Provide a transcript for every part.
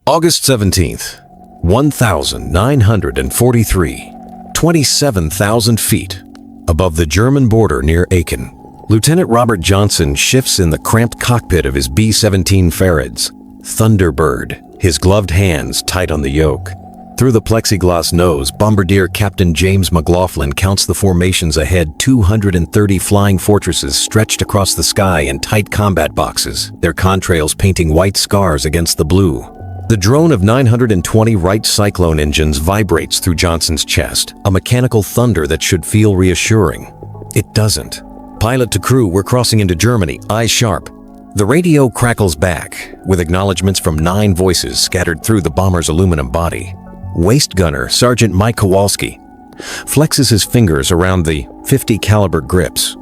August 17th, 1943, 27,000 feet above the German border near Aachen. Lieutenant Robert Johnson shifts in the cramped cockpit of his B-17 Farrads, Thunderbird, his gloved hands tight on the yoke. Through the plexiglass nose, Bombardier Captain James McLaughlin counts the formations ahead. 230 flying fortresses stretched across the sky in tight combat boxes, their contrails painting white scars against the blue. The drone of 920 Wright Cyclone engines vibrates through Johnson's chest, a mechanical thunder that should feel reassuring. It doesn't. Pilot to crew, we're crossing into Germany, eyes sharp. The radio crackles back, with acknowledgments from 9 voices scattered through the bomber's aluminum body. Waist gunner Sergeant Mike Kowalski flexes his fingers around the .50 caliber grips,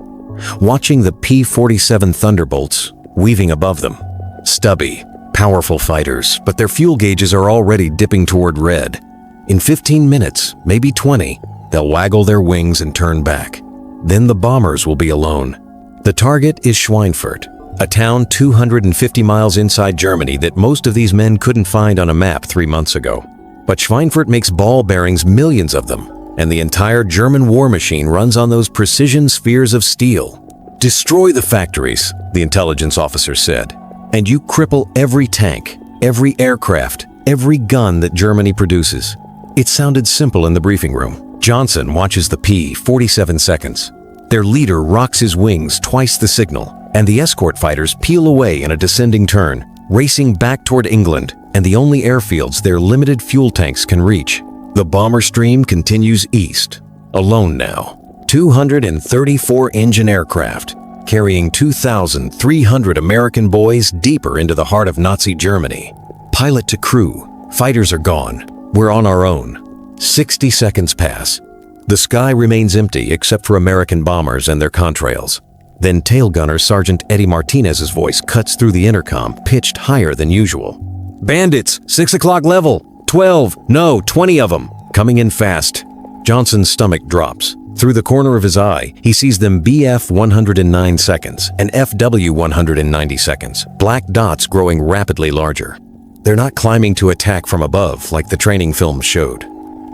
watching the P-47 Thunderbolts weaving above them. Stubby, powerful fighters, but their fuel gauges are already dipping toward red. In 15 minutes, maybe 20, they'll waggle their wings and turn back. Then the bombers will be alone. The target is Schweinfurt, a town 250 miles inside Germany that most of these men couldn't find on a map 3 months ago. But Schweinfurt makes ball bearings, millions of them, and the entire German war machine runs on those precision spheres of steel. Destroy the factories, the intelligence officer said, and you cripple every tank, every aircraft, every gun that Germany produces. It sounded simple in the briefing room. Johnson watches the P-47 seconds. Their leader rocks his wings twice the signal, and the escort fighters peel away in a descending turn, racing back toward England and the only airfields their limited fuel tanks can reach. The bomber stream continues east, alone now. 234 engine aircraft, carrying 2,300 American boys deeper into the heart of Nazi Germany. Pilot to crew, fighters are gone. We're on our own. 60 seconds pass. The sky remains empty except for American bombers and their contrails. Then tail gunner Sergeant Eddie Martinez's voice cuts through the intercom, pitched higher than usual. Bandits, 6 o'clock level, 12, no, 20 of them, coming in fast. Johnson's stomach drops. Through the corner of his eye, he sees them BF 109 seconds and FW 190 seconds, black dots growing rapidly larger. They're not climbing to attack from above like the training film showed.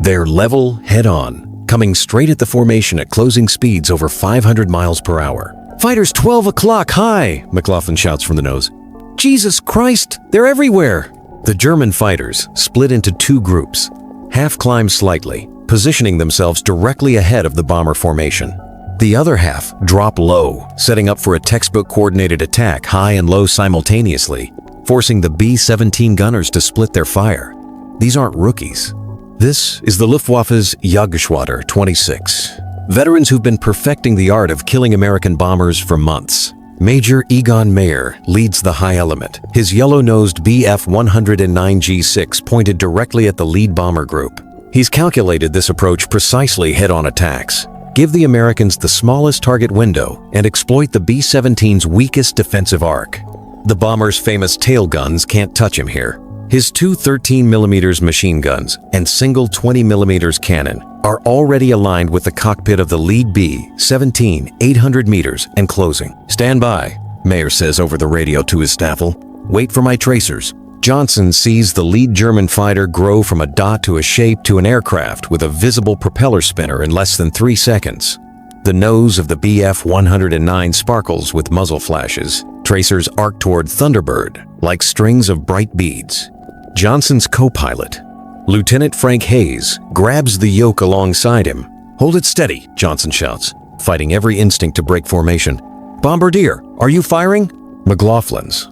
They're level, head-on, coming straight at the formation at closing speeds over 500 miles per hour. Fighters 12 o'clock high, McLaughlin shouts from the nose. Jesus Christ, they're everywhere! The German fighters split into 2 groups. Half climb slightly, positioning themselves directly ahead of the bomber formation. The other half drop low, setting up for a textbook-coordinated attack high and low simultaneously, forcing the B-17 gunners to split their fire. These aren't rookies. This is the Luftwaffe's Jagdgeschwader 26. Veterans who've been perfecting the art of killing American bombers for months. Major Egon Mayer leads the high element, his yellow-nosed Bf 109 G6 pointed directly at the lead bomber group. He's calculated this approach precisely head-on attacks. Give the Americans the smallest target window and exploit the B-17's weakest defensive arc. The bomber's famous tail guns can't touch him here. His 2 13mm machine guns and single 20mm cannon are already aligned with the cockpit of the lead B-17, 800 meters and closing. Stand by, Mayer says over the radio to his staffel. Wait for my tracers. Johnson sees the lead German fighter grow from a dot to a shape to an aircraft with a visible propeller spinner in less than 3 seconds. The nose of the Bf 109 sparkles with muzzle flashes. Tracers arc toward Thunderbird like strings of bright beads. Johnson's co-pilot, Lieutenant Frank Hayes, grabs the yoke alongside him. Hold it steady, Johnson shouts, fighting every instinct to break formation. Bombardier, are you firing? McLaughlin's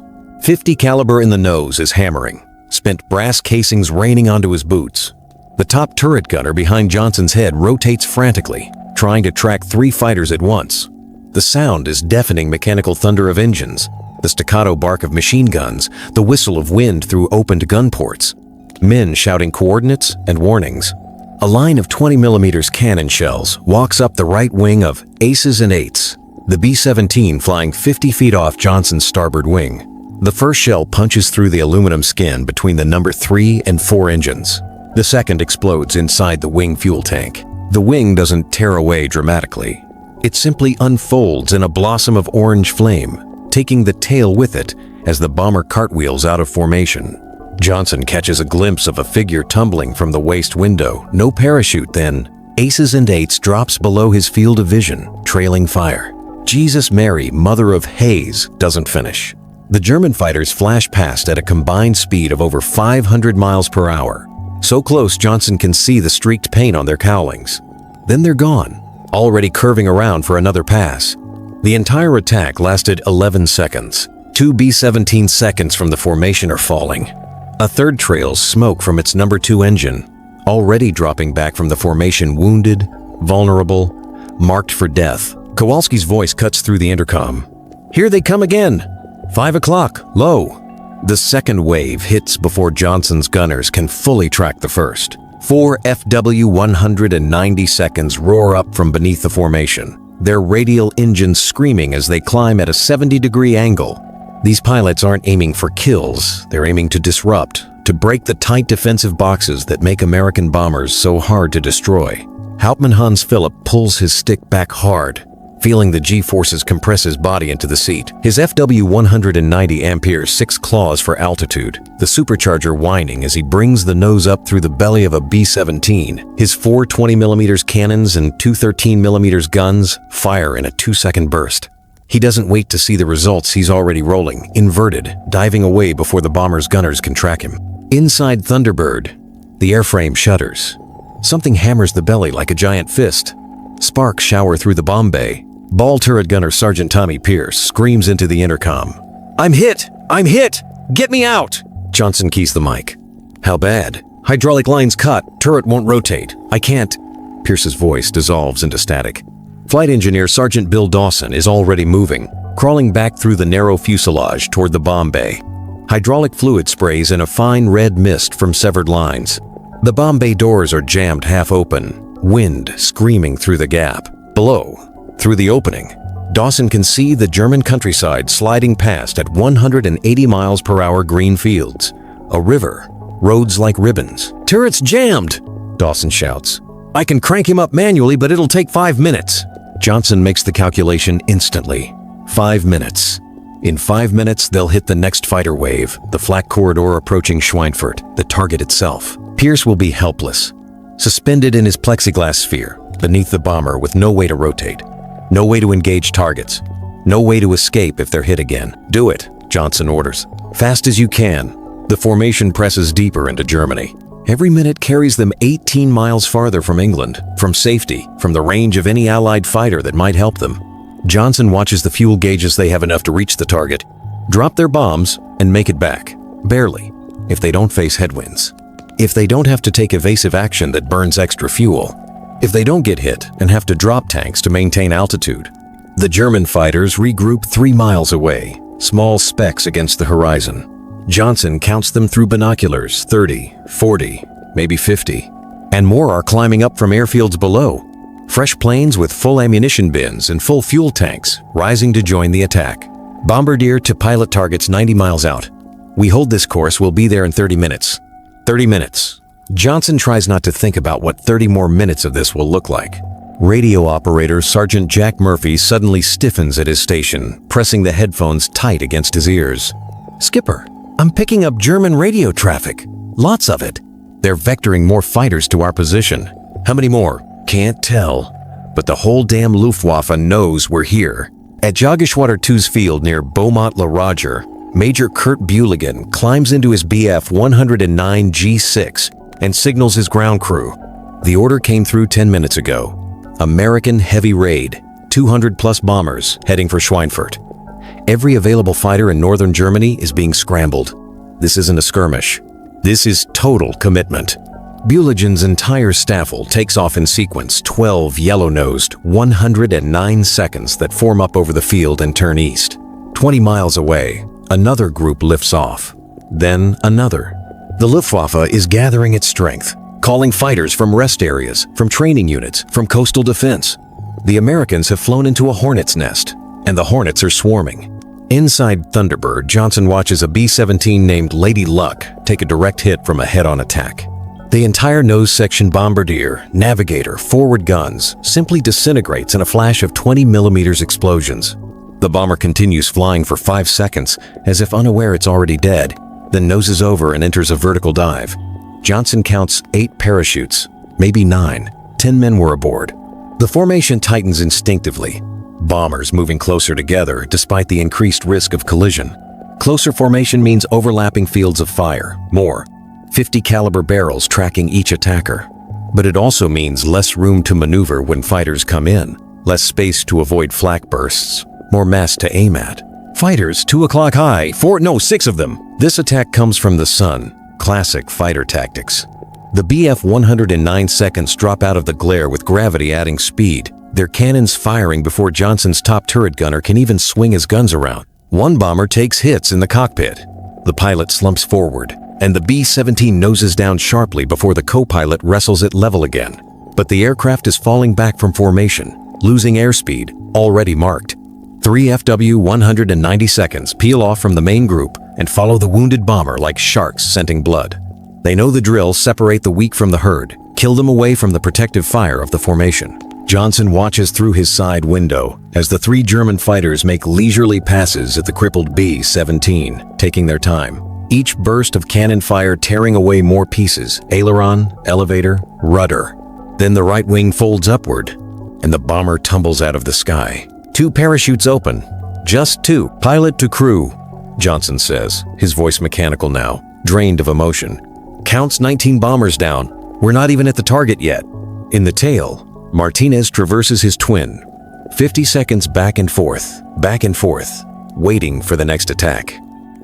.50 caliber in the nose is hammering, spent brass casings raining onto his boots. The top turret gunner behind Johnson's head rotates frantically, trying to track 3 fighters at once. The sound is deafening mechanical thunder of engines, the staccato bark of machine guns, the whistle of wind through opened gun ports. Men shouting coordinates and warnings. A line of 20mm cannon shells walks up the right wing of Aces and Eights, the B-17 flying 50 feet off Johnson's starboard wing. The first shell punches through the aluminum skin between the number 3 and 4 engines. The second explodes inside the wing fuel tank. The wing doesn't tear away dramatically. It simply unfolds in a blossom of orange flame, taking the tail with it as the bomber cartwheels out of formation. Johnson catches a glimpse of a figure tumbling from the waist window. No parachute then. Aces and eights drops below his field of vision, trailing fire. Jesus Mary, Mother of Hayes, doesn't finish. The German fighters flash past at a combined speed of over 500 miles per hour. So close Johnson can see the streaked paint on their cowlings. Then they're gone, already curving around for another pass. The entire attack lasted 11 seconds. 2 B-17 seconds from the formation are falling. A third trails smoke from its number 2 engine, already dropping back from the formation wounded, vulnerable, marked for death. Kowalski's voice cuts through the intercom. "Here they come again! 5 o'clock, low." The second wave hits before Johnson's gunners can fully track the first. 4 FW 190 seconds roar up from beneath the formation, their radial engines screaming as they climb at a 70-degree angle. These pilots aren't aiming for kills, they're aiming to disrupt, to break the tight defensive boxes that make American bombers so hard to destroy. Hauptmann Hans Philipp pulls his stick back hard, feeling the G-forces compress his body into the seat. His FW 190 amperes 6 claws for altitude, the supercharger whining as he brings the nose up through the belly of a B-17. His 4 20mm cannons and 2 13mm guns fire in a 2-second burst. He doesn't wait to see the results. He's already rolling, inverted, diving away before the bomber's gunners can track him. Inside Thunderbird, the airframe shudders. Something hammers the belly like a giant fist. Sparks shower through the bomb bay. Ball turret gunner Sergeant Tommy Pierce screams into the intercom. "I'm hit! I'm hit! Get me out!" Johnson keys the mic. "How bad?" "Hydraulic lines cut. Turret won't rotate. I can't." Pierce's voice dissolves into static. Flight engineer Sergeant Bill Dawson is already moving, crawling back through the narrow fuselage toward the bomb bay. Hydraulic fluid sprays in a fine red mist from severed lines. The bomb bay doors are jammed half open, wind screaming through the gap. Below, through the opening, Dawson can see the German countryside sliding past at 180 miles per hour green fields. A river, roads like ribbons. "Turret's jammed!" Dawson shouts. "I can crank him up manually, but it'll take 5 minutes." Johnson makes the calculation instantly. 5 minutes. In 5 minutes, they'll hit the next fighter wave, the flak corridor approaching Schweinfurt, the target itself. Pierce will be helpless, suspended in his plexiglass sphere, beneath the bomber with no way to rotate, no way to engage targets, no way to escape if they're hit again. "Do it," Johnson orders. "Fast as you can." The formation presses deeper into Germany. Every minute carries them 18 miles farther from England, from safety, from the range of any Allied fighter that might help them. Johnson watches the fuel gauges. They have enough to reach the target, drop their bombs, and make it back. Barely, if they don't face headwinds. If they don't have to take evasive action that burns extra fuel. If they don't get hit and have to drop tanks to maintain altitude. The German fighters regroup 3 miles away, small specks against the horizon. Johnson counts them through binoculars, 30, 40, maybe 50. And more are climbing up from airfields below. Fresh planes with full ammunition bins and full fuel tanks, rising to join the attack. Bombardier to pilot targets 90 miles out. "We hold this course, we'll be there in 30 minutes. 30 minutes. Johnson tries not to think about what 30 more minutes of this will look like. Radio operator Sergeant Jack Murphy suddenly stiffens at his station, pressing the headphones tight against his ears. "Skipper, I'm picking up German radio traffic. Lots of it. They're vectoring more fighters to our position. How many more? Can't tell. But the whole damn Luftwaffe knows we're here." At Jagdgeschwader 2's field near Beaumont-le Roger, Major Kurt Buligan climbs into his Bf 109 G6 and signals his ground crew. The order came through 10 minutes ago. American heavy raid, 200+ bombers heading for Schweinfurt. Every available fighter in northern Germany is being scrambled. This isn't a skirmish. This is total commitment. Buligan's entire staffel takes off in sequence, 12 yellow-nosed, 109 seconds that form up over the field and turn east. 20 miles away, another group lifts off. Then another. The Luftwaffe is gathering its strength, calling fighters from rest areas, from training units, from coastal defense. The Americans have flown into a hornet's nest, and the hornets are swarming. Inside Thunderbird, Johnson watches a B-17 named Lady Luck take a direct hit from a head-on attack. The entire nose section bombardier, navigator, forward guns simply disintegrates in a flash of 20mm explosions. The bomber continues flying for 5 seconds, as if unaware it's already dead. then noses over and enters a vertical dive. Johnson counts 8 parachutes, maybe 9. 10 men were aboard. The formation tightens instinctively, bombers moving closer together despite the increased risk of collision. Closer formation means overlapping fields of fire, more 50 caliber barrels tracking each attacker. But it also means less room to maneuver when fighters come in, less space to avoid flak bursts, more mass to aim at. Fighters 2 o'clock high, 6 of them. This attack comes from the sun, classic fighter tactics. The Bf 109 seconds drop out of the glare with gravity adding speed, their cannons firing before Johnson's top turret gunner can even swing his guns around. One bomber takes hits in the cockpit. The pilot slumps forward, and the B-17 noses down sharply before the co-pilot wrestles it level again. But the aircraft is falling back from formation, losing airspeed, already marked. 3 FW 190 seconds peel off from the main group and follow the wounded bomber like sharks scenting blood. They know the drill: separate the weak from the herd, kill them away from the protective fire of the formation. Johnson watches through his side window as the 3 German fighters make leisurely passes at the crippled B-17, taking their time. Each burst of cannon fire tearing away more pieces: aileron, elevator, rudder. Then the right wing folds upward, and the bomber tumbles out of the sky. 2 parachutes open. Just 2. Pilot to crew, Johnson says, his voice mechanical now, drained of emotion. Counts 19 bombers down. We're not even at the target yet. In the tail, Martinez traverses his twin. 50 seconds back and forth, waiting for the next attack.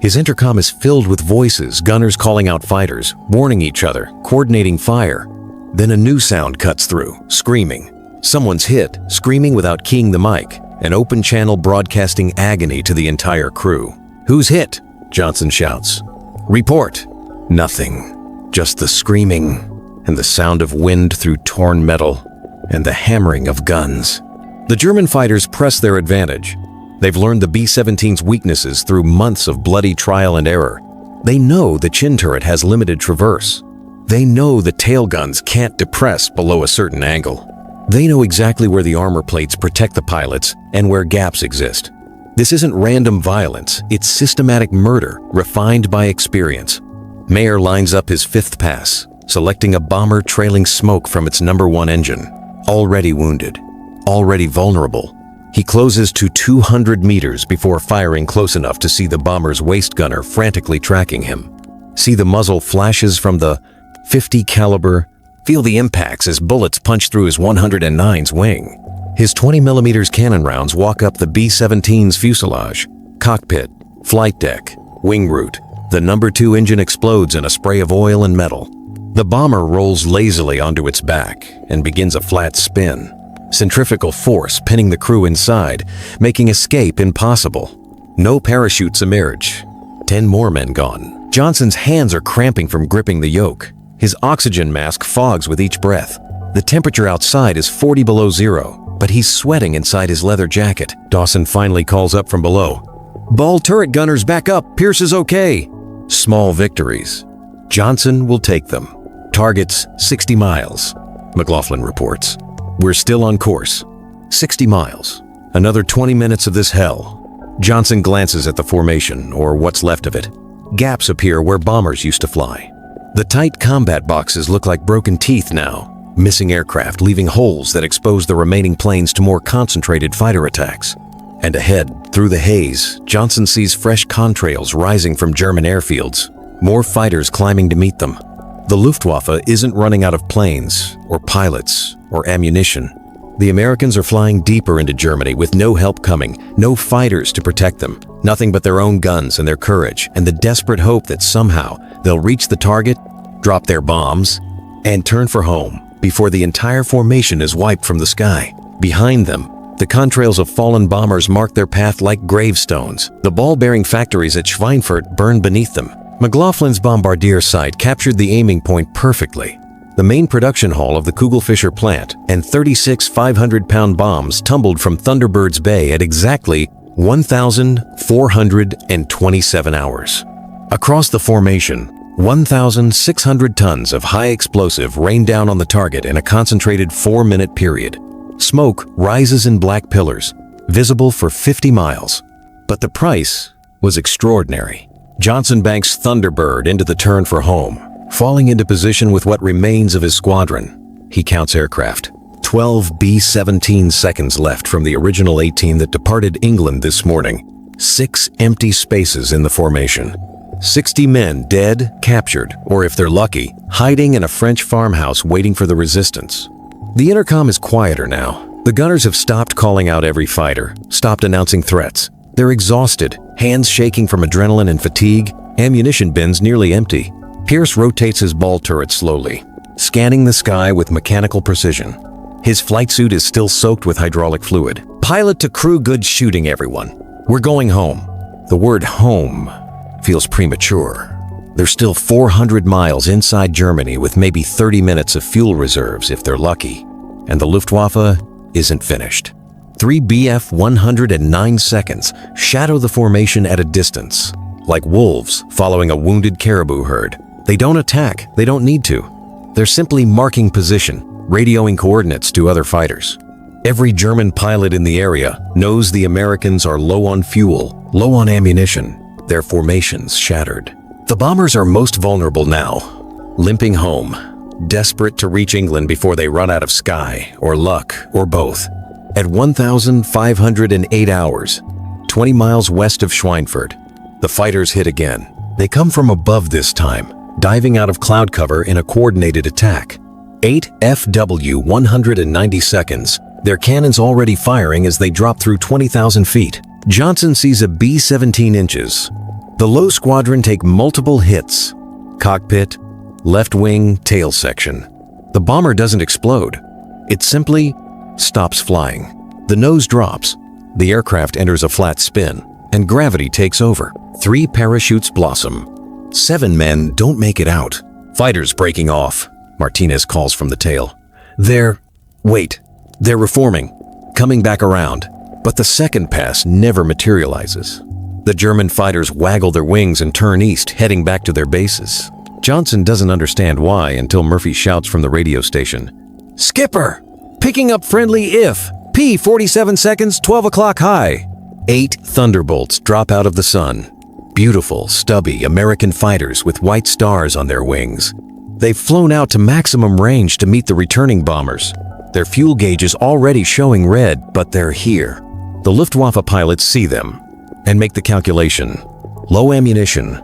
His intercom is filled with voices, gunners calling out fighters, warning each other, coordinating fire. Then a new sound cuts through, screaming. Someone's hit, screaming without keying the mic, an open channel broadcasting agony to the entire crew. Who's hit? Johnson shouts. Report. Nothing. Just the screaming and the sound of wind through torn metal and the hammering of guns. The German fighters press their advantage. They've learned the B-17's weaknesses through months of bloody trial and error. They know the chin turret has limited traverse. They know the tail guns can't depress below a certain angle. They know exactly where the armor plates protect the pilots and where gaps exist. This isn't random violence, it's systematic murder, refined by experience. Mayer lines up his 5th pass, selecting a bomber trailing smoke from its number 1 engine. Already wounded, already vulnerable. He closes to 200 meters before firing close enough to see the bomber's waist gunner frantically tracking him. See the muzzle flashes from the 50 caliber, feel the impacts as bullets punch through his 109's wing. His 20mm cannon rounds walk up the B-17's fuselage, cockpit, flight deck, wing root. The number 2 engine explodes in a spray of oil and metal. The bomber rolls lazily onto its back and begins a flat spin. Centrifugal force pinning the crew inside, making escape impossible. No parachutes emerge. 10 more men gone. Johnson's hands are cramping from gripping the yoke. His oxygen mask fogs with each breath. The temperature outside is 40 below zero, but he's sweating inside his leather jacket. Dawson finally calls up from below. Ball turret gunners back up. Pierce is okay. Small victories. Johnson will take them. Targets 60 miles, McLaughlin reports. We're still on course. 60 miles. Another 20 minutes of this hell. Johnson glances at the formation, or what's left of it. Gaps appear where bombers used to fly. The tight combat boxes look like broken teeth now, missing aircraft leaving holes that expose the remaining planes to more concentrated fighter attacks. And ahead, through the haze, Johnson sees fresh contrails rising from German airfields, more fighters climbing to meet them. The Luftwaffe isn't running out of planes, or pilots, or ammunition. The Americans are flying deeper into Germany with no help coming, no fighters to protect them, nothing but their own guns and their courage, and the desperate hope that somehow they'll reach the target, drop their bombs, and turn for home before the entire formation is wiped from the sky. Behind them, the contrails of fallen bombers mark their path like gravestones. The ball-bearing factories at Schweinfurt burn beneath them. McLaughlin's bombardier sight captured the aiming point perfectly. The main production hall of the Kugelfischer plant and 36 500-pound bombs tumbled from Thunderbird's Bay at exactly 1,427 hours. Across the formation, 1,600 tons of high explosive rained down on the target in a concentrated 4-minute period. Smoke rises in black pillars, visible for 50 miles. But the price was extraordinary. Johnson banks Thunderbird into the turn for home, falling into position with what remains of his squadron. He counts aircraft. 12 B-17 seconds left from the original 18 that departed England this morning. 6 empty spaces in the formation. 60 men dead, captured, or if they're lucky, hiding in a French farmhouse waiting for the resistance. The intercom is quieter now. The gunners have stopped calling out every fighter, stopped announcing threats. They're exhausted, hands shaking from adrenaline and fatigue, ammunition bins nearly empty. Pierce rotates his ball turret slowly, scanning the sky with mechanical precision. His flight suit is still soaked with hydraulic fluid. Pilot to crew, good shooting, everyone. We're going home. The word home feels premature. They're still 400 miles inside Germany with maybe 30 minutes of fuel reserves if they're lucky. And the Luftwaffe isn't finished. 3 Bf 109 seconds shadow the formation at a distance. Like wolves following a wounded caribou herd. They don't attack, they don't need to. They're simply marking position, radioing coordinates to other fighters. Every German pilot in the area knows the Americans are low on fuel, low on ammunition, their formations shattered. The bombers are most vulnerable now, limping home, desperate to reach England before they run out of sky, or luck, or both. At 1,508 hours, 20 miles west of Schweinfurt, the fighters hit again. They come from above this time, diving out of cloud cover in a coordinated attack. 8 FW 190 seconds, their cannons already firing as they drop through 20,000 feet. Johnson sees a B-17 inches. The low squadron take multiple hits. Cockpit, left wing, tail section. The bomber doesn't explode. It simply stops flying. The nose drops. The aircraft enters a flat spin, and gravity takes over. 3 parachutes blossom. 7 men don't make it out. Fighters breaking off. Martinez calls from the tail. They're reforming, coming back around. But the second pass never materializes. The German fighters waggle their wings and turn east, heading back to their bases. Johnson doesn't understand why until Murphy shouts from the radio station. Skipper! Picking up friendly IF! P-47 seconds, 12 o'clock high! 8 thunderbolts drop out of the sun. Beautiful, stubby American fighters with white stars on their wings. They've flown out to maximum range to meet the returning bombers. Their fuel gauge is already showing red, but they're here. The Luftwaffe pilots see them and make the calculation. Low ammunition,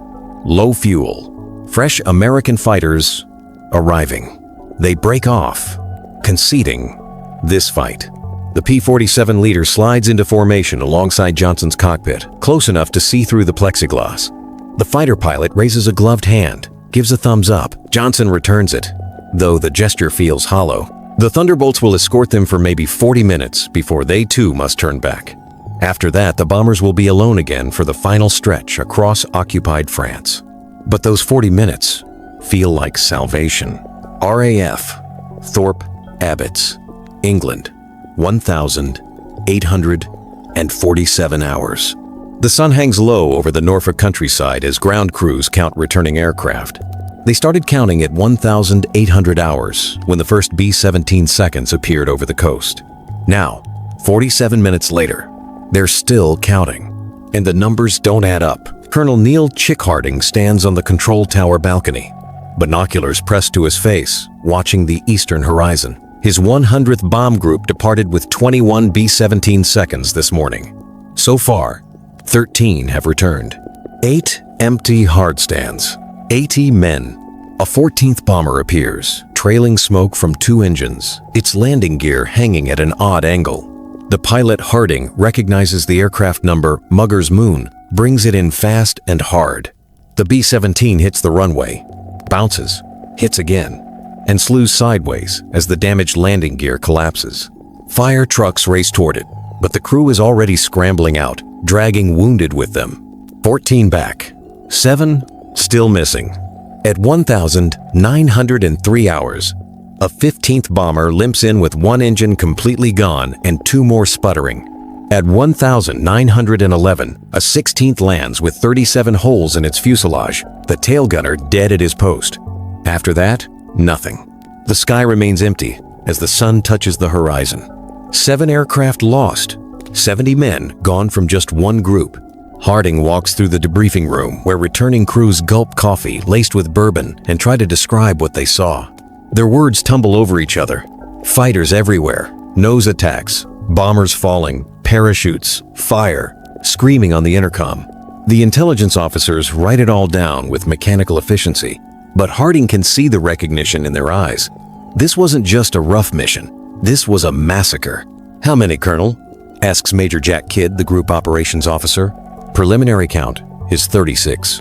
low fuel, fresh American fighters arriving. They break off, conceding this fight. The P-47 leader slides into formation alongside Johnson's cockpit, close enough to see through the plexiglass. The fighter pilot raises a gloved hand, gives a thumbs up. Johnson returns it, though the gesture feels hollow. The Thunderbolts will escort them for maybe 40 minutes before they too must turn back. After that, the bombers will be alone again for the final stretch across occupied France. But those 40 minutes feel like salvation. RAF, Thorpe Abbotts, England, 1,847 hours. The sun hangs low over the Norfolk countryside as ground crews count returning aircraft. They started counting at 1,800 hours when the first B-17 seconds appeared over the coast. Now, 47 minutes later, they're still counting, and the numbers don't add up. Colonel Neil Chickharding stands on the control tower balcony, binoculars pressed to his face, watching the eastern horizon. His 100th bomb group departed with 21 B-17 seconds this morning. So far, 13 have returned. 8 empty hard stands. 80 men. A 14th bomber appears, trailing smoke from 2 engines, its landing gear hanging at an odd angle. The pilot, Harding, recognizes the aircraft number Mugger's Moon, brings it in fast and hard. The B-17 hits the runway, bounces, hits again, and slews sideways as the damaged landing gear collapses. Fire trucks race toward it, but the crew is already scrambling out, dragging wounded with them. 14 back. 7 still missing. At 1,903 hours, a 15th bomber limps in with 1 engine completely gone and 2 more sputtering. At 1,911, a 16th lands with 37 holes in its fuselage, the tail gunner dead at his post. After that, nothing. The sky remains empty as the sun touches the horizon. 7 aircraft lost, 70 men gone from just 1 group. Harding walks through the debriefing room where returning crews gulp coffee laced with bourbon and try to describe what they saw. Their words tumble over each other. Fighters everywhere, nose attacks, bombers falling, parachutes, fire, screaming on the intercom. The intelligence officers write it all down with mechanical efficiency, but Harding can see the recognition in their eyes. This wasn't just a rough mission. This was a massacre. "How many, Colonel?" asks Major Jack Kidd, the group operations officer. Preliminary count is 36.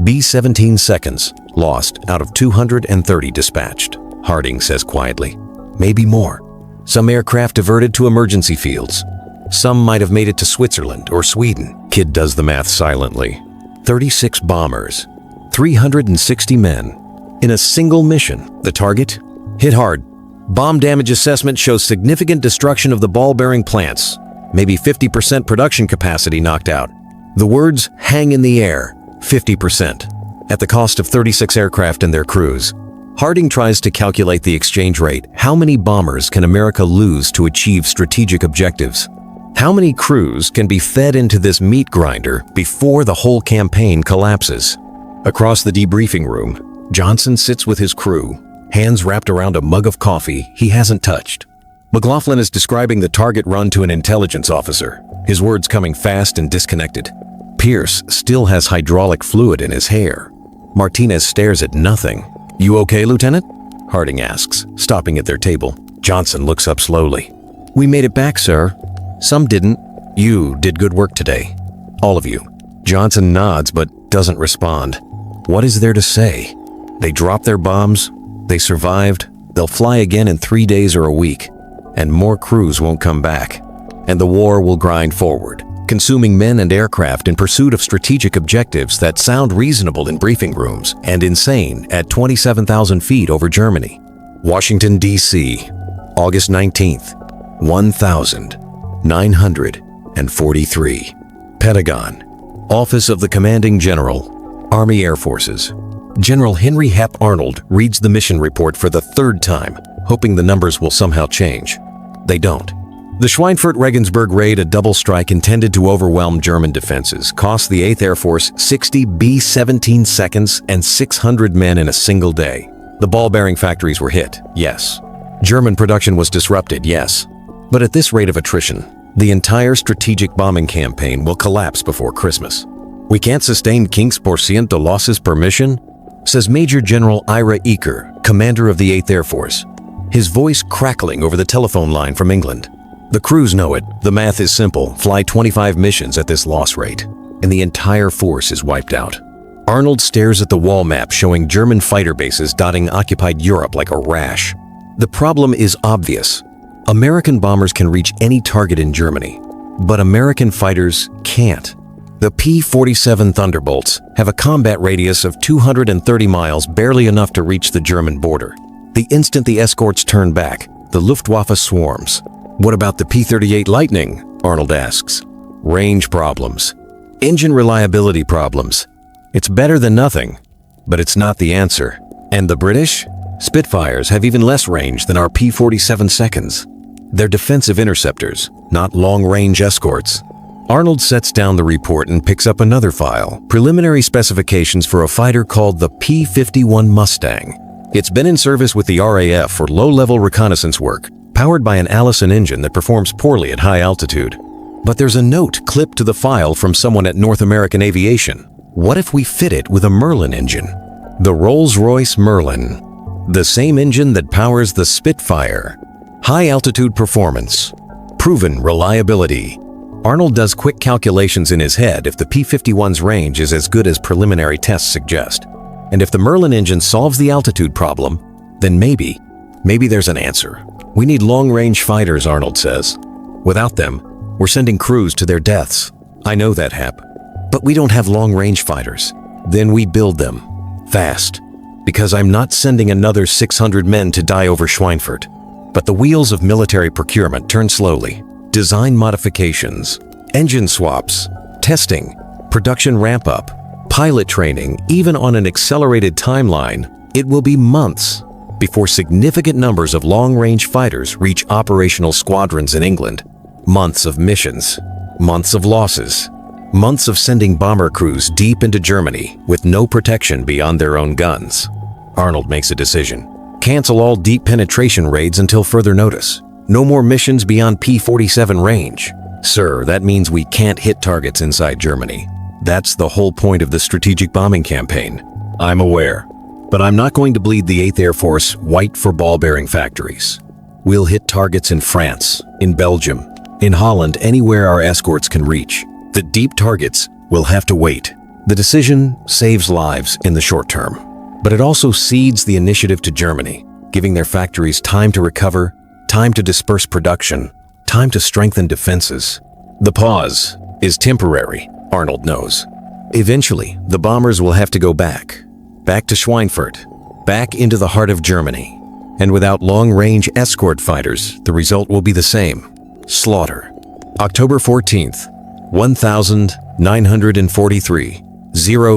B-17 seconds lost out of 230 dispatched, Harding says quietly. Maybe more. Some aircraft diverted to emergency fields. Some might have made it to Switzerland or Sweden. Kidd does the math silently. 36 bombers, 360 men, in a single mission. The target? Hit hard. Bomb damage assessment shows significant destruction of the ball-bearing plants. Maybe 50% production capacity knocked out. The words hang in the air, 50%, at the cost of 36 aircraft and their crews. Harding tries to calculate the exchange rate. How many bombers can America lose to achieve strategic objectives? How many crews can be fed into this meat grinder before the whole campaign collapses? Across the debriefing room, Johnson sits with his crew, hands wrapped around a mug of coffee he hasn't touched. McLaughlin is describing the target run to an intelligence officer, his words coming fast and disconnected. Pierce still has hydraulic fluid in his hair. Martinez stares at nothing. "You okay, Lieutenant?" Harding asks, stopping at their table. Johnson looks up slowly. "We made it back, sir. Some didn't. You did good work today. All of you." Johnson nods but doesn't respond. What is there to say? They dropped their bombs. They survived. They'll fly again in 3 days or a week. And more crews won't come back. And the war will grind forward, consuming men and aircraft in pursuit of strategic objectives that sound reasonable in briefing rooms and insane at 27,000 feet over Germany. Washington, D.C., August 19th, 1943. Pentagon, Office of the Commanding General, Army Air Forces. General Henry Hap Arnold reads the mission report for the third time, hoping the numbers will somehow change. They don't. The Schweinfurt-Regensburg raid, a double strike intended to overwhelm German defenses, cost the 8th Air Force 60 B-17 seconds and 600 men in a single day. The ball-bearing factories were hit, yes. German production was disrupted, yes. But at this rate of attrition, the entire strategic bombing campaign will collapse before Christmas. "We can't sustain 15% de losses per mission," says Major General Ira Eaker, commander of the 8th Air Force, his voice crackling over the telephone line from England. The crews know it. The math is simple. Fly 25 missions at this loss rate, and the entire force is wiped out. Arnold stares at the wall map showing German fighter bases dotting occupied Europe like a rash. The problem is obvious. American bombers can reach any target in Germany, but American fighters can't. The P-47 Thunderbolts have a combat radius of 230 miles, barely enough to reach the German border. The instant the escorts turn back, the Luftwaffe swarms. "What about the P-38 Lightning?" Arnold asks. "Range problems. Engine reliability problems. It's better than nothing, but it's not the answer." And the British? Spitfires have even less range than our P-47 seconds. They're defensive interceptors, not long-range escorts. Arnold sets down the report and picks up another file, preliminary specifications for a fighter called the P-51 Mustang. It's been in service with the RAF for low-level reconnaissance work, powered by an Allison engine that performs poorly at high altitude. But there's a note clipped to the file from someone at North American Aviation. What if we fit it with a Merlin engine? The Rolls-Royce Merlin. The same engine that powers the Spitfire. High-altitude performance. Proven reliability. Arnold does quick calculations in his head if the P-51's range is as good as preliminary tests suggest. And if the Merlin engine solves the altitude problem, then maybe there's an answer. "We need long-range fighters," Arnold says. "Without them, we're sending crews to their deaths." "I know that, Hap. But we don't have long-range fighters." "Then we build them. Fast. Because I'm not sending another 600 men to die over Schweinfurt." But the wheels of military procurement turn slowly. Design modifications, engine swaps, testing, production ramp-up, pilot training, even on an accelerated timeline. It will be months before significant numbers of long-range fighters reach operational squadrons in England. Months of missions, months of losses, Months of sending bomber crews deep into Germany with no protection beyond their own guns. Arnold makes a decision. Cancel all deep penetration raids until further notice. No more missions beyond P-47 range. Sir, that means we can't hit targets inside Germany. That's the whole point of the strategic bombing campaign. I'm aware, but I'm not going to bleed the 8th Air Force white for ball-bearing factories. We'll hit targets in France, in Belgium, in Holland, anywhere our escorts can reach. The deep targets will have to wait. The decision saves lives in the short term, but it also cedes the initiative to Germany, giving their factories time to recover, time to disperse production, time to strengthen defenses. The pause is temporary, Arnold knows. Eventually, the bombers will have to go back to Schweinfurt, back into the heart of Germany. And without long-range escort fighters, the result will be the same: slaughter. October 14th, 1943,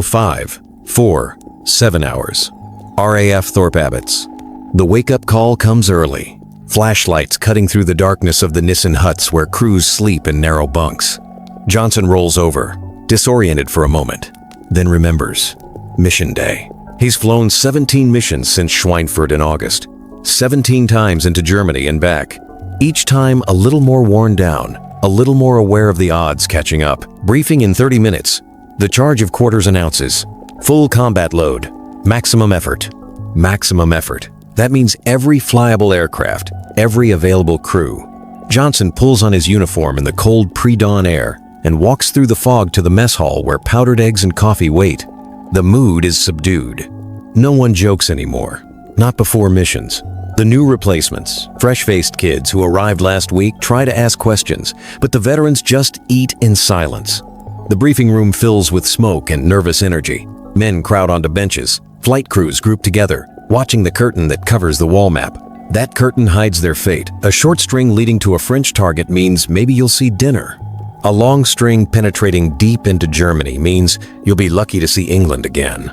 0547 hours. RAF Thorpe Abbotts. The wake-up call comes early. Flashlights cutting through the darkness of the Nissen huts where crews sleep in narrow bunks. Johnson rolls over, disoriented for a moment, then remembers. Mission day. He's flown 17 missions since Schweinfurt in August, 17 times into Germany and back. Each time a little more worn down, a little more aware of the odds catching up. Briefing in 30 minutes. The charge of quarters announces, full combat load, maximum effort. Maximum effort. That means every flyable aircraft, every available crew. Johnson pulls on his uniform in the cold pre-dawn air and walks through the fog to the mess hall where powdered eggs and coffee wait. The mood is subdued. No one jokes anymore. Not before missions. The new replacements, fresh-faced kids who arrived last week, try to ask questions, but the veterans just eat in silence. The briefing room fills with smoke and nervous energy. Men crowd onto benches. Flight crews group together, watching the curtain that covers the wall map. That curtain hides their fate. A short string leading to a French target means maybe you'll see dinner. A long string penetrating deep into Germany means you'll be lucky to see England again.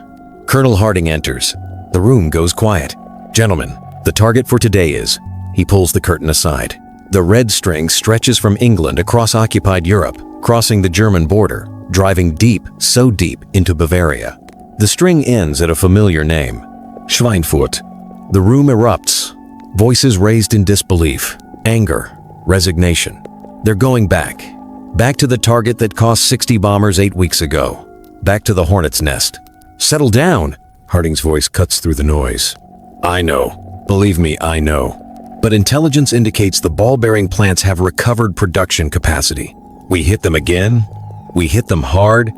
Colonel Harding enters. The room goes quiet. Gentlemen, the target for today is... He pulls the curtain aside. The red string stretches from England across occupied Europe, crossing the German border, driving deep, so deep, into Bavaria. The string ends at a familiar name. Schweinfurt. The room erupts. Voices raised in disbelief, anger, resignation. They're going back. Back to the target that cost 60 bombers 8 weeks ago. Back to the hornet's nest. Settle down, Harding's voice cuts through the noise. I know. Believe me, I know. But intelligence indicates the ball-bearing plants have recovered production capacity. We hit them again, we hit them hard,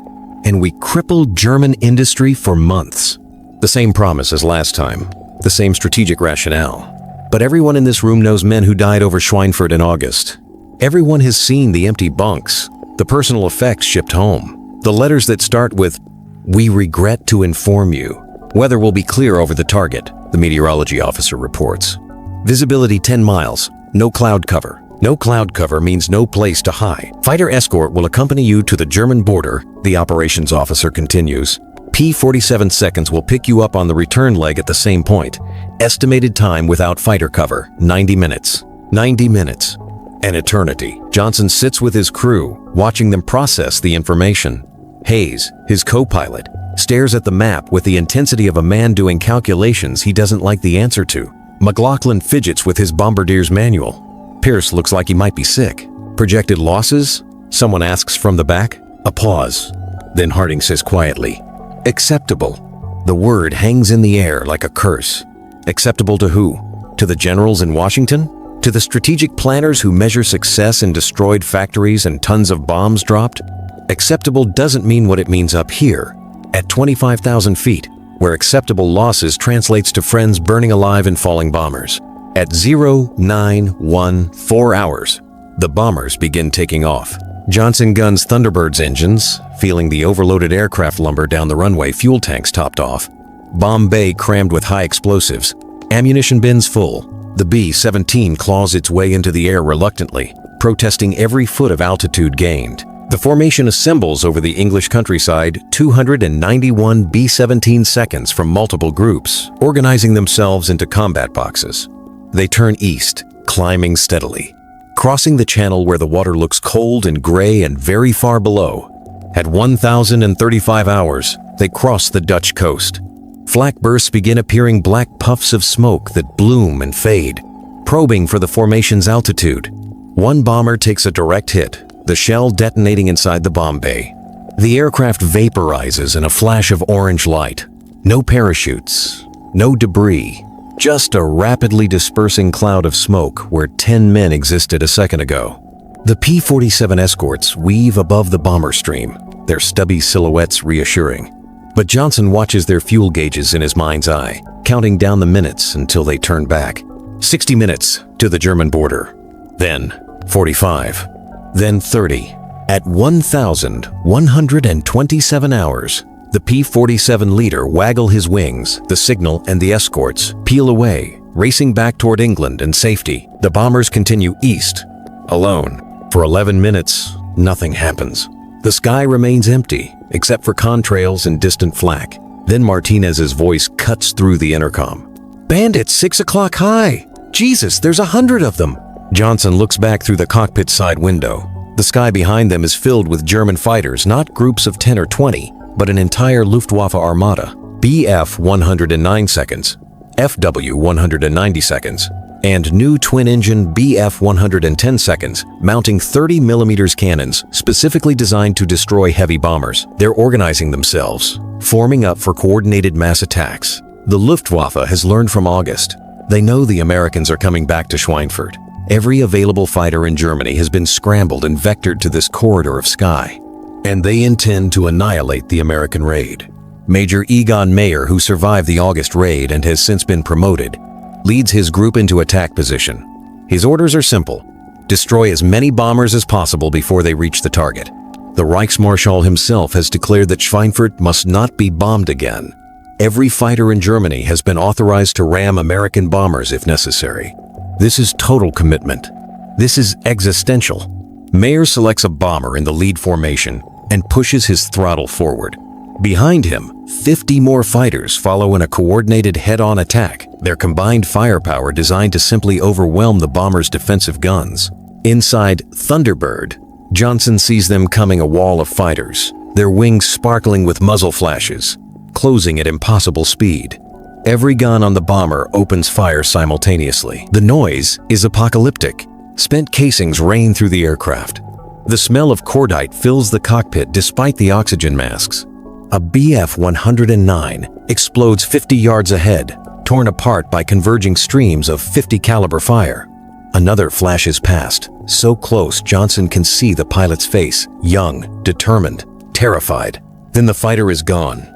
and we crippled German industry for months. The same promise as last time, the same strategic rationale. But everyone in this room knows men who died over Schweinfurt in August. Everyone has seen the empty bunks, the personal effects shipped home, the letters that start with, "We regret to inform you. Weather will be clear over the target," the meteorology officer reports. Visibility 10 miles, no cloud cover. No cloud cover means no place to hide. Fighter escort will accompany you to the German border, the operations officer continues. P-47 seconds will pick you up on the return leg at the same point. Estimated time without fighter cover, 90 minutes. 90 minutes. An eternity. Johnson sits with his crew, watching them process the information. Hayes, his co-pilot, stares at the map with the intensity of a man doing calculations he doesn't like the answer to. McLaughlin fidgets with his bombardier's manual. Pierce looks like he might be sick. Projected losses? Someone asks from the back. A pause. Then Harding says quietly, "Acceptable." The word hangs in the air like a curse. Acceptable to who? To the generals in Washington? To the strategic planners who measure success in destroyed factories and tons of bombs dropped? Acceptable doesn't mean what it means up here, at 25,000 feet, where acceptable losses translates to friends burning alive and falling bombers. At 0914 hours, the bombers begin taking off. Johnson guns Thunderbird's engines, feeling the overloaded aircraft lumber down the runway, fuel tanks topped off. Bomb bay crammed with high explosives, ammunition bins full. The B-17 claws its way into the air reluctantly, protesting every foot of altitude gained. The formation assembles over the English countryside, 291 B-17 seconds from multiple groups, organizing themselves into combat boxes. They turn east, climbing steadily, crossing the channel where the water looks cold and gray and very far below. At 1,035 hours, they cross the Dutch coast. Flak bursts begin appearing, black puffs of smoke that bloom and fade, probing for the formation's altitude. One bomber takes a direct hit, the shell detonating inside the bomb bay. The aircraft vaporizes in a flash of orange light. No parachutes, no debris, just a rapidly dispersing cloud of smoke where 10 men existed a second ago. The P-47 Escorts weave above the bomber stream, their stubby silhouettes reassuring. But Johnson watches their fuel gauges in his mind's eye, counting down the minutes until they turn back. 60 minutes to the German border. Then 45. Then 30. At 1,127 hours, the P-47 leader waggle his wings, the signal and the escorts peel away, racing back toward England and safety. The bombers continue east, alone. For 11 minutes, nothing happens. The sky remains empty, except for contrails and distant flak. Then Martinez's voice cuts through the intercom. "Bandits, 6 o'clock high! Jesus, there's 100 of them!" Johnson looks back through the cockpit side window. The sky behind them is filled with German fighters, not groups of 10 or 20, but an entire Luftwaffe armada. Bf 109 seconds, FW 190 seconds, and new twin-engine Bf 110 seconds, mounting 30mm cannons specifically designed to destroy heavy bombers. They're organizing themselves, forming up for coordinated mass attacks. The Luftwaffe has learned from August. They know the Americans are coming back to Schweinfurt. Every available fighter in Germany has been scrambled and vectored to this corridor of sky, and they intend to annihilate the American raid. Major Egon Mayer, who survived the August raid and has since been promoted, leads his group into attack position. His orders are simple: destroy as many bombers as possible before they reach the target. The Reichsmarschall himself has declared that Schweinfurt must not be bombed again. Every fighter in Germany has been authorized to ram American bombers if necessary. This is total commitment. This is existential. Mayer selects a bomber in the lead formation and pushes his throttle forward. Behind him, 50 more fighters follow in a coordinated head-on attack, their combined firepower designed to simply overwhelm the bomber's defensive guns. Inside Thunderbird, Johnson sees them coming, a wall of fighters, their wings sparkling with muzzle flashes, closing at impossible speed. Every gun on the bomber opens fire simultaneously. The noise is apocalyptic. Spent casings rain through the aircraft. The smell of cordite fills the cockpit despite the oxygen masks. A Bf 109 explodes 50 yards ahead, torn apart by converging streams of 50 caliber fire. Another flashes past, so close Johnson can see the pilot's face, young, determined, terrified. Then the fighter is gone,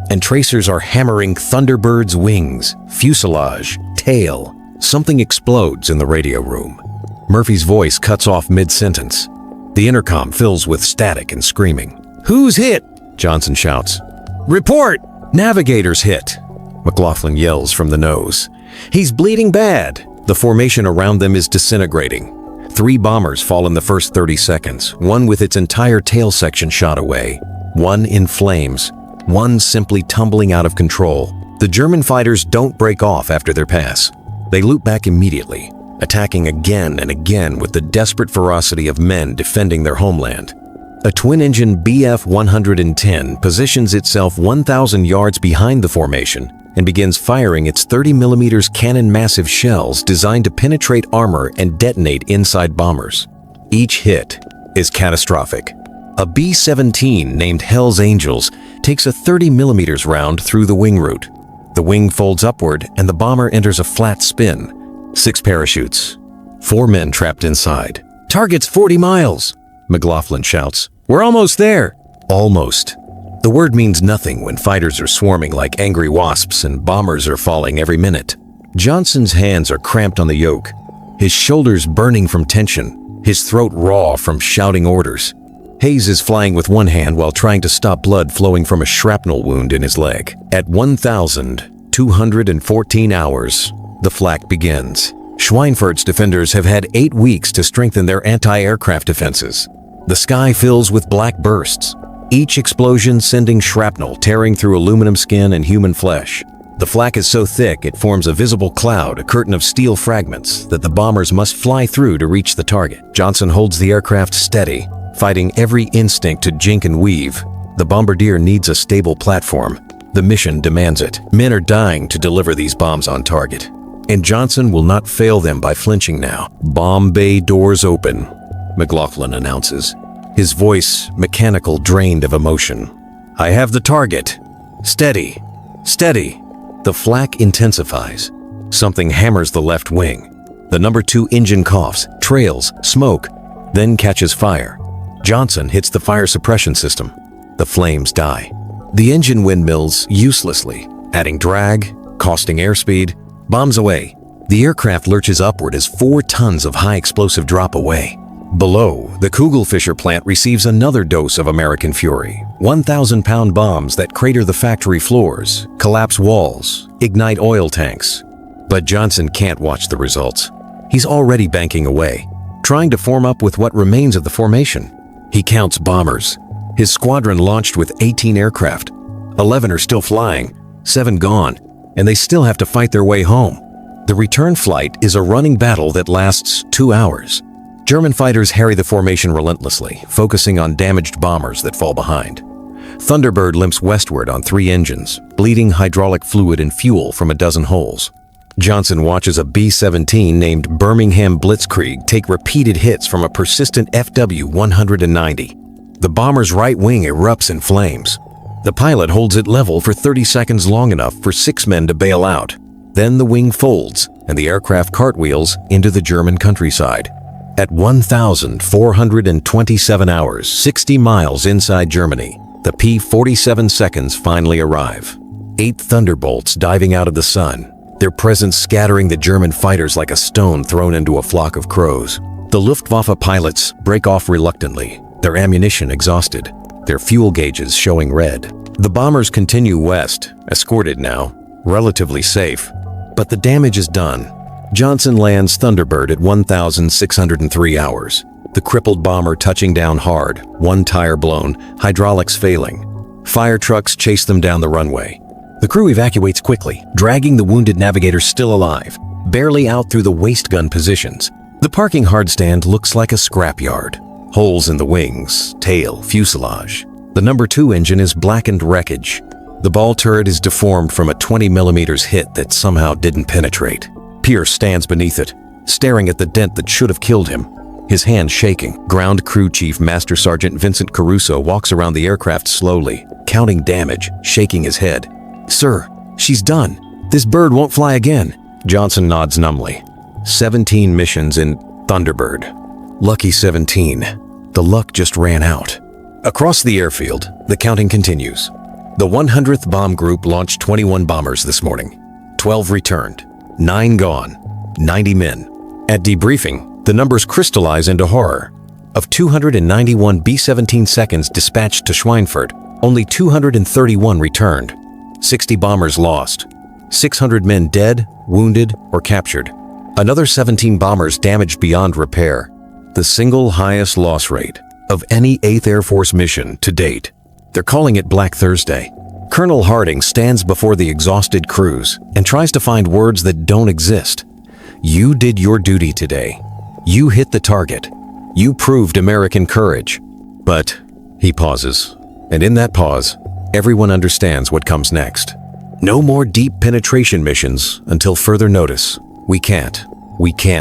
and tracers are hammering Thunderbird's wings, fuselage, tail. Something explodes in the radio room. Murphy's voice cuts off mid-sentence. The intercom fills with static and screaming. "Who's hit?" Johnson shouts. "Report! Navigator's hit!" McLaughlin yells from the nose. "He's bleeding bad!" The formation around them is disintegrating. 3 bombers fall in the first 30 seconds, one with its entire tail section shot away, one in flames, one simply tumbling out of control. The German fighters don't break off after their pass. They loop back immediately, attacking again and again with the desperate ferocity of men defending their homeland. A twin-engine Bf 110 positions itself 1,000 yards behind the formation and begins firing its 30mm cannon massive shells designed to penetrate armor and detonate inside bombers. Each hit is catastrophic. A B-17 named Hell's Angels takes a 30mm round through the wing root. The wing folds upward and the bomber enters a flat spin. 6 parachutes. 4 men trapped inside. "Target's 40 miles!" McLaughlin shouts. "We're almost there!" Almost. The word means nothing when fighters are swarming like angry wasps and bombers are falling every minute. Johnson's hands are cramped on the yoke, his shoulders burning from tension, his throat raw from shouting orders. Hayes is flying with one hand while trying to stop blood flowing from a shrapnel wound in his leg. At 1,214 hours, the flak begins. Schweinfurt's defenders have had 8 weeks to strengthen their anti-aircraft defenses. The sky fills with black bursts, each explosion sending shrapnel tearing through aluminum skin and human flesh. The flak is so thick it forms a visible cloud, a curtain of steel fragments that the bombers must fly through to reach the target. Johnson holds the aircraft steady, Fighting every instinct to jink and weave, the bombardier needs a stable platform. The mission demands it. Men are dying to deliver these bombs on target. And Johnson will not fail them by flinching now. "Bomb bay doors open," McLaughlin announces, his voice mechanical, drained of emotion. "I have the target. Steady, steady." The flak intensifies. Something hammers the left wing. The number 2 engine coughs, trails, smoke, then catches fire. Johnson hits the fire suppression system. The flames die. The engine windmills uselessly, adding drag, costing airspeed. Bombs away. The aircraft lurches upward as 4 tons of high explosive drop away. Below, the Kugelfischer plant receives another dose of American fury. 1,000-pound bombs that crater the factory floors, collapse walls, ignite oil tanks. But Johnson can't watch the results. He's already banking away, trying to form up with what remains of the formation. He counts bombers. His squadron launched with 18 aircraft. 11 are still flying, 7 gone, and they still have to fight their way home. The return flight is a running battle that lasts 2 hours. German fighters harry the formation relentlessly, focusing on damaged bombers that fall behind. Thunderbird limps westward on 3 engines, bleeding hydraulic fluid and fuel from a dozen holes. Johnson watches a B-17 named Birmingham Blitzkrieg take repeated hits from a persistent FW-190. The bomber's right wing erupts in flames. The pilot holds it level for 30 seconds, long enough for 6 men to bail out. Then the wing folds, and the aircraft cartwheels into the German countryside. At 1,427 hours, 60 miles inside Germany, the P-47 seconds finally arrive. 8 thunderbolts diving out of the sun, their presence scattering the German fighters like a stone thrown into a flock of crows. The Luftwaffe pilots break off reluctantly, their ammunition exhausted, their fuel gauges showing red. The bombers continue west, escorted now, relatively safe. But the damage is done. Johnson lands Thunderbird at 1,603 hours. The crippled bomber touching down hard, 1 tire blown, hydraulics failing. Fire trucks chase them down the runway. The crew evacuates quickly, dragging the wounded navigator still alive, barely out through the waist gun positions. The parking hardstand looks like a scrapyard. Holes in the wings, tail, fuselage. The number 2 engine is blackened wreckage. The ball turret is deformed from a 20mm hit that somehow didn't penetrate. Pierce stands beneath it, staring at the dent that should have killed him, his hand shaking. Ground Crew Chief Master Sergeant Vincent Caruso walks around the aircraft slowly, counting damage, shaking his head. "Sir, she's done. This bird won't fly again." Johnson nods numbly. 17 missions in Thunderbird. Lucky 17. The luck just ran out. Across the airfield, the counting continues. The 100th Bomb Group launched 21 bombers this morning. 12 returned, 9 gone, 90 men. At debriefing, the numbers crystallize into horror. Of 291 B-17 seconds dispatched to Schweinfurt, only 231 returned. 60 bombers lost. 600 men dead, wounded, or captured. Another 17 bombers damaged beyond repair. The single highest loss rate of any 8th Air Force mission to date. They're calling it Black Thursday. Colonel Harding stands before the exhausted crews and tries to find words that don't exist. You did your duty today. You hit the target. You proved American courage. But, he pauses, and in that pause, everyone understands what comes next. No more deep penetration missions until further notice. We can't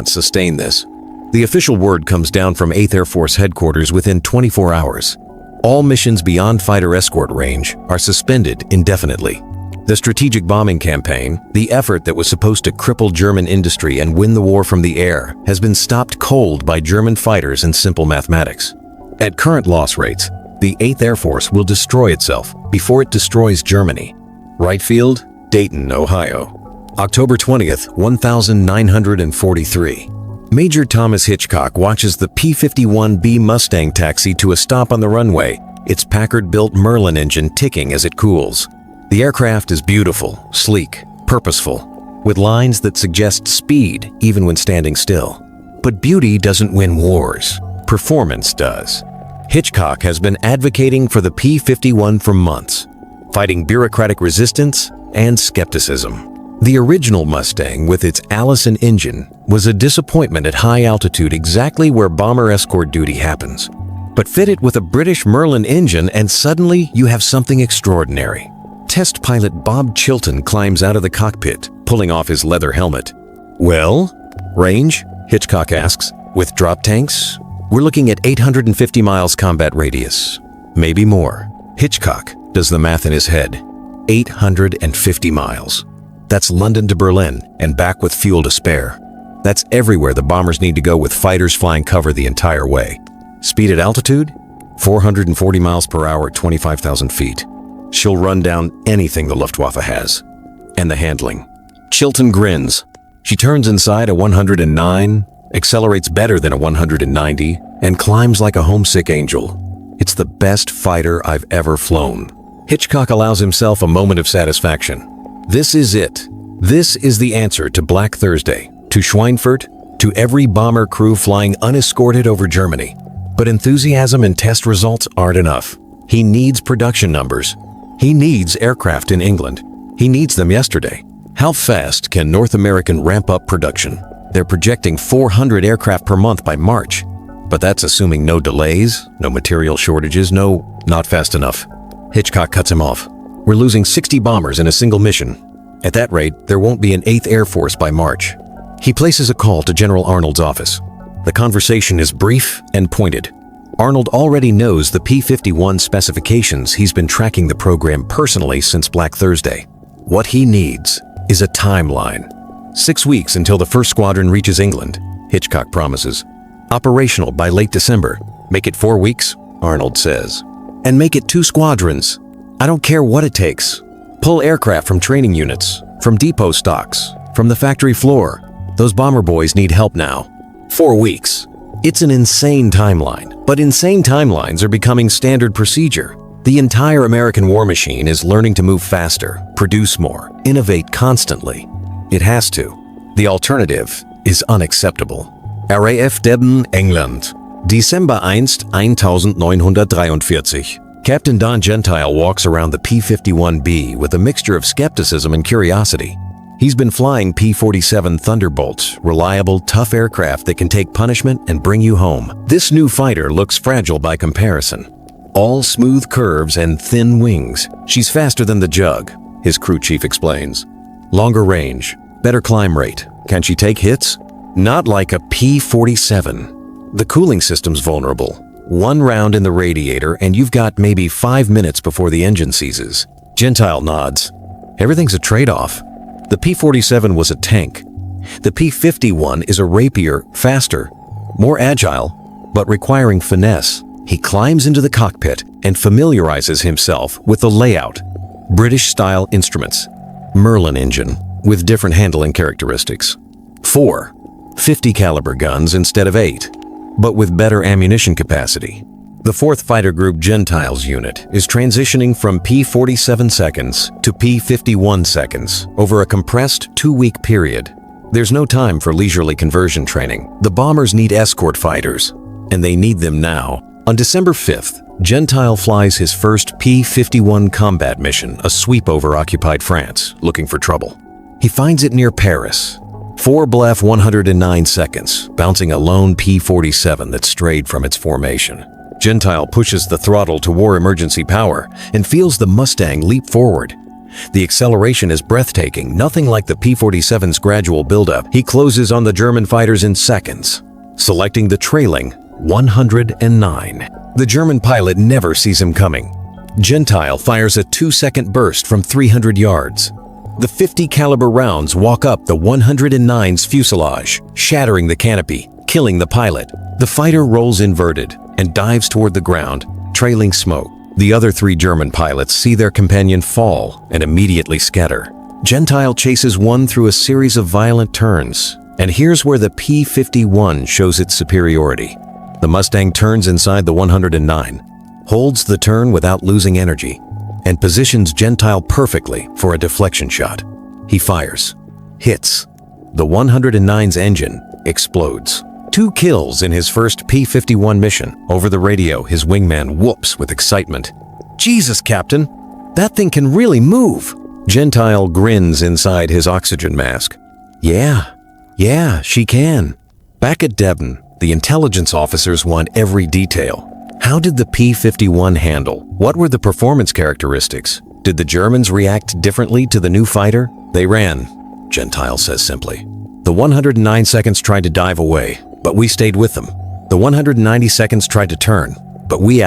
sustain this. The official word comes down from 8th Air Force headquarters within 24 hours. All missions beyond fighter escort range are suspended indefinitely. The strategic bombing campaign, the effort that was supposed to cripple German industry and win the war from the air, has been stopped cold by German fighters in simple mathematics. At current loss rates, the 8th Air Force will destroy itself before it destroys Germany. Wright Field, Dayton, Ohio. October 20th, 1943. Major Thomas Hitchcock watches the P-51 B Mustang taxi to a stop on the runway, its Packard-built Merlin engine ticking as it cools. The aircraft is beautiful, sleek, purposeful, with lines that suggest speed even when standing still. But beauty doesn't win wars. Performance does. Hitchcock has been advocating for the P-51 for months, fighting bureaucratic resistance and skepticism. The original Mustang, with its Allison engine, was a disappointment at high altitude, exactly where bomber escort duty happens. But fit it with a British Merlin engine and suddenly you have something extraordinary. Test pilot Bob Chilton climbs out of the cockpit, pulling off his leather helmet. "Well, range?" Hitchcock asks. "With drop tanks? We're looking at 850 miles combat radius. Maybe more." Hitchcock does the math in his head. 850 miles. That's London to Berlin and back with fuel to spare. That's everywhere the bombers need to go with fighters flying cover the entire way. Speed at altitude? 440 miles per hour at 25,000 feet. She'll run down anything the Luftwaffe has. And the handling. Chilton grins. She turns inside a 109, accelerates better than a 190, and climbs like a homesick angel. It's the best fighter I've ever flown. Hitchcock allows himself a moment of satisfaction. This is it. This is the answer to Black Thursday, to Schweinfurt, to every bomber crew flying unescorted over Germany. But enthusiasm and test results aren't enough. He needs production numbers. He needs aircraft in England. He needs them yesterday. How fast can North American ramp up production? They're projecting 400 aircraft per month by March. But that's assuming no delays, no material shortages, not fast enough. Hitchcock cuts him off. "We're losing 60 bombers in a single mission. At that rate, there won't be an 8th Air Force by March." He places a call to General Arnold's office. The conversation is brief and pointed. Arnold already knows the P-51 specifications. He's been tracking the program personally since Black Thursday. What he needs is a timeline. 6 weeks until the first squadron reaches England, Hitchcock promises. Operational by late December. Make it 4 weeks, Arnold says. And make it 2 squadrons. I don't care what it takes. Pull aircraft from training units, from depot stocks, from the factory floor. Those bomber boys need help now. 4 weeks. It's an insane timeline, but insane timelines are becoming standard procedure. The entire American war machine is learning to move faster, produce more, innovate constantly. It has to. The alternative is unacceptable. RAF Deben, England. December 1, 1943. Captain Don Gentile walks around the P-51B with a mixture of skepticism and curiosity. He's been flying P-47 Thunderbolts, reliable, tough aircraft that can take punishment and bring you home. This new fighter looks fragile by comparison. All smooth curves and thin wings. She's faster than the Jug, his crew chief explains. Longer range, better climb rate. Can she take hits? Not like a P-47. The cooling system's vulnerable. 1 round in the radiator and you've got maybe 5 minutes before the engine seizes. Gentile nods. Everything's a trade-off. The P-47 was a tank. The P-51 is a rapier, faster, more agile, but requiring finesse. He climbs into the cockpit and familiarizes himself with the layout. British-style instruments. Merlin engine, with different handling characteristics. 4 50 caliber guns instead of 8, but with better ammunition capacity. The 4th Fighter Group Gentiles unit is transitioning from P-47 seconds to P-51 seconds over a compressed 2-week period. There's no time for leisurely conversion training. The bombers need escort fighters, and they need them now. On December 5th, Gentile flies his first P-51 combat mission, a sweep over occupied France, looking for trouble. He finds it near Paris. 4 Bf 109 seconds, bouncing a lone P-47 that strayed from its formation. Gentile pushes the throttle to war emergency power and feels the Mustang leap forward. The acceleration is breathtaking, nothing like the P-47's gradual buildup. He closes on the German fighters in seconds, selecting the trailing 109. The German pilot never sees him coming. Gentile fires a 2-second burst from 300 yards. The 50 caliber rounds walk up the 109's fuselage, shattering the canopy, killing the pilot. The fighter rolls inverted and dives toward the ground, trailing smoke. The other 3 German pilots see their companion fall and immediately scatter. Gentile chases one through a series of violent turns, and here's where the P-51 shows its superiority. The Mustang turns inside the 109, holds the turn without losing energy, and positions Gentile perfectly for a deflection shot. He fires, hits. The 109's engine explodes. 2 kills in his first P-51 mission. Over the radio, his wingman whoops with excitement. "Jesus, Captain, that thing can really move." Gentile grins inside his oxygen mask. Yeah, she can." Back at Deben, the intelligence officers want every detail. How did the P-51 handle? What were the performance characteristics? Did the Germans react differently to the new fighter? They ran, Gentile says simply. The 109 seconds tried to dive away, but we stayed with them. The 190 seconds tried to turn, but we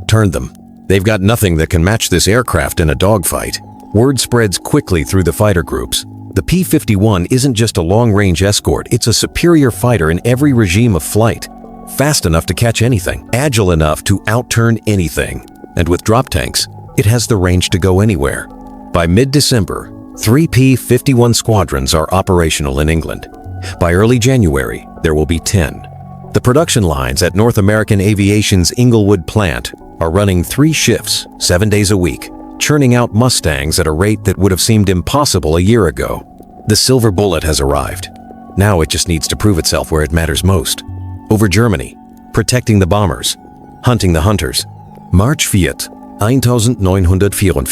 turned them. They've got nothing that can match this aircraft in a dogfight. Word spreads quickly through the fighter groups. The P-51 isn't just a long-range escort, it's a superior fighter in every regime of flight. Fast enough to catch anything, agile enough to outturn anything. And with drop tanks, it has the range to go anywhere. By mid-December, 3 P-51 squadrons are operational in England. By early January, there will be 10. The production lines at North American Aviation's Inglewood plant are running 3 shifts, 7 days a week, churning out Mustangs at a rate that would have seemed impossible a year ago. The silver bullet has arrived. Now it just needs to prove itself where it matters most. Over Germany, protecting the bombers, hunting the hunters. March 4th, 1944,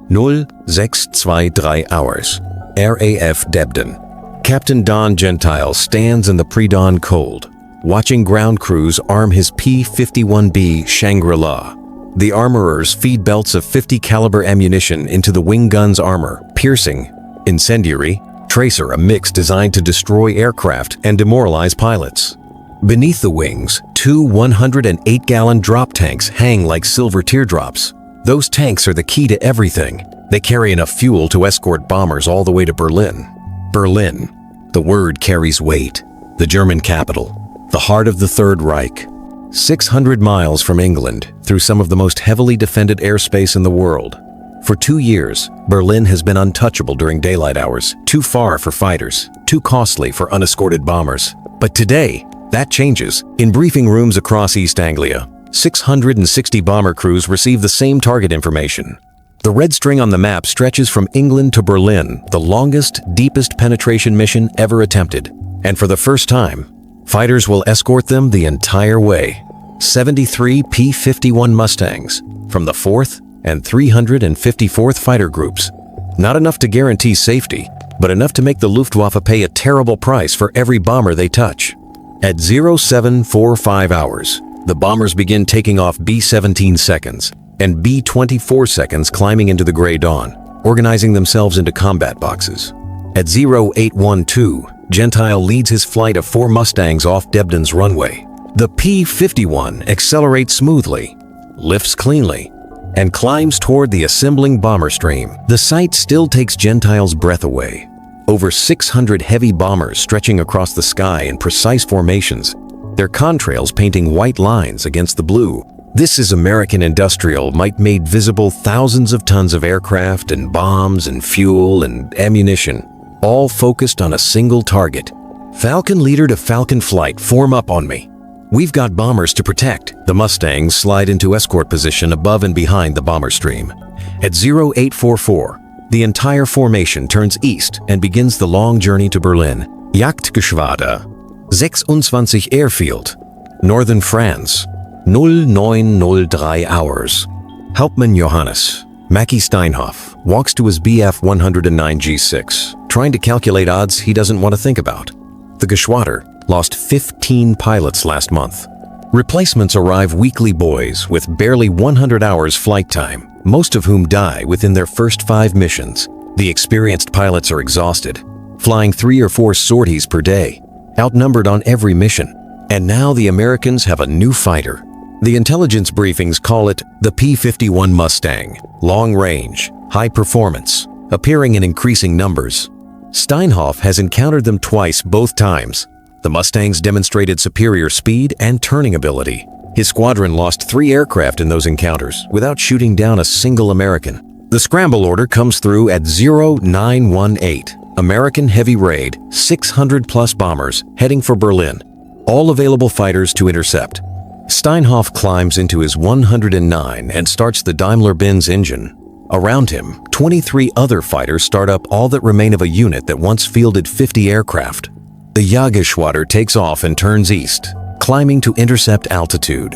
0623 hours, RAF Debden. Captain Don Gentile stands in the pre-dawn cold, watching ground crews arm his P-51B Shangri-La. The armorers feed belts of 50 caliber ammunition into the wing gun's armor, piercing, incendiary, tracer, a mix designed to destroy aircraft and demoralize pilots. Beneath the wings, 2 108-gallon drop tanks hang like silver teardrops. Those tanks are the key to everything. They carry enough fuel to escort bombers all the way to Berlin. Berlin. The word carries weight. The German capital. The heart of the Third Reich. 600 miles from England, through some of the most heavily defended airspace in the world. For 2 years, Berlin has been untouchable during daylight hours, too far for fighters, too costly for unescorted bombers. But today, that changes. In briefing rooms across East Anglia, 660 bomber crews receive the same target information. The red string on the map stretches from England to Berlin, the longest, deepest penetration mission ever attempted. And for the first time, fighters will escort them the entire way. 73 P-51 Mustangs from the 4th and 354th Fighter Groups. Not enough to guarantee safety, but enough to make the Luftwaffe pay a terrible price for every bomber they touch. At 0745 hours, the bombers begin taking off B-17 seconds and B-24 seconds climbing into the gray dawn, organizing themselves into combat boxes. At 0812, Gentile leads his flight of 4 Mustangs off Debden's runway. The P-51 accelerates smoothly, lifts cleanly, and climbs toward the assembling bomber stream. The sight still takes Gentile's breath away. Over 600 heavy bombers stretching across the sky in precise formations, their contrails painting white lines against the blue. This is American industrial might made visible thousands of tons of aircraft and bombs and fuel and ammunition, all focused on a single target. Falcon leader to Falcon flight, form up on me. We've got bombers to protect. The Mustangs slide into escort position above and behind the bomber stream. At 0844, the entire formation turns east and begins the long journey to Berlin. Jagdgeschwader 26 Airfield, Northern France, 0903 hours. Hauptmann Johannes Mackie Steinhoff walks to his Bf 109 G6, trying to calculate odds he doesn't want to think about. The Geschwader lost 15 pilots last month. Replacements arrive weekly boys with barely 100 hours flight time, most of whom die within their first 5 missions. The experienced pilots are exhausted, flying 3 or 4 sorties per day, outnumbered on every mission. And now the Americans have a new fighter. The intelligence briefings call it the P-51 Mustang, long range, high performance, appearing in increasing numbers. Steinhoff has encountered them twice, both times. The Mustangs demonstrated superior speed and turning ability. His squadron lost 3 aircraft in those encounters without shooting down a single American. The scramble order comes through at 0918. American heavy raid, 600+ bombers heading for Berlin. All available fighters to intercept. Steinhoff climbs into his 109 and starts the Daimler-Benz engine. Around him, 23 other fighters start up all that remain of a unit that once fielded 50 aircraft. The Jagdgeschwader takes off and turns east, climbing to intercept altitude.